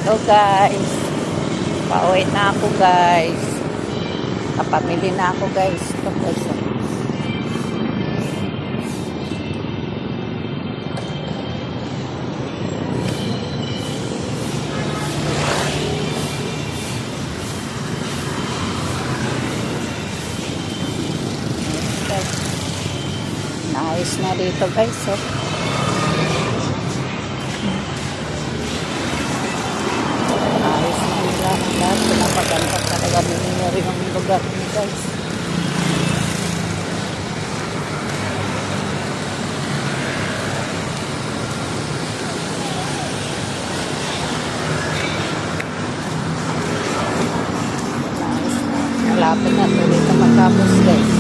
So guys, pauwi na ako guys. Kapamili na ako guys. Ito guys. Nice na dito guys. So. Ayos na nila ang lahat. Pinapaganda talaga nila rin ang lugar niyo guys. Nice na. Malapit na tuloy na matapos guys.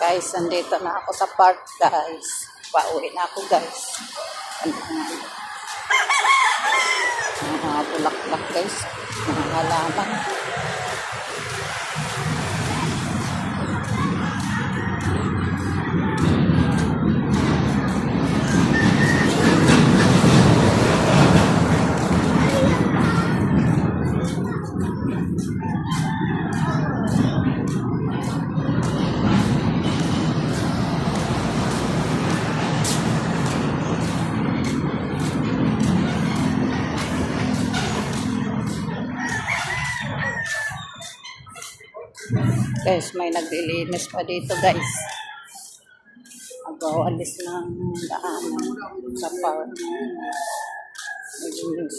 Guys, nandito na ako sa park guys. Pauwi na ako guys. Mga bulaklak guys. Mga halaman. Guys, may naglilinis pa dito guys. Nagawalis ng daan sa park. Naglilinis.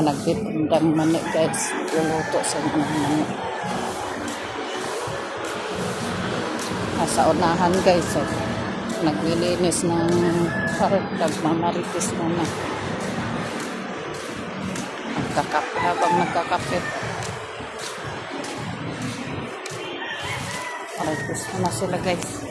Nagtitindang mani guys. Luluto sa mga mani. Nasa unahan guys. So, naglilinis ng park. Nagmamaritis muna. Nagkakape habang nagkakape. Maritis na sila guys.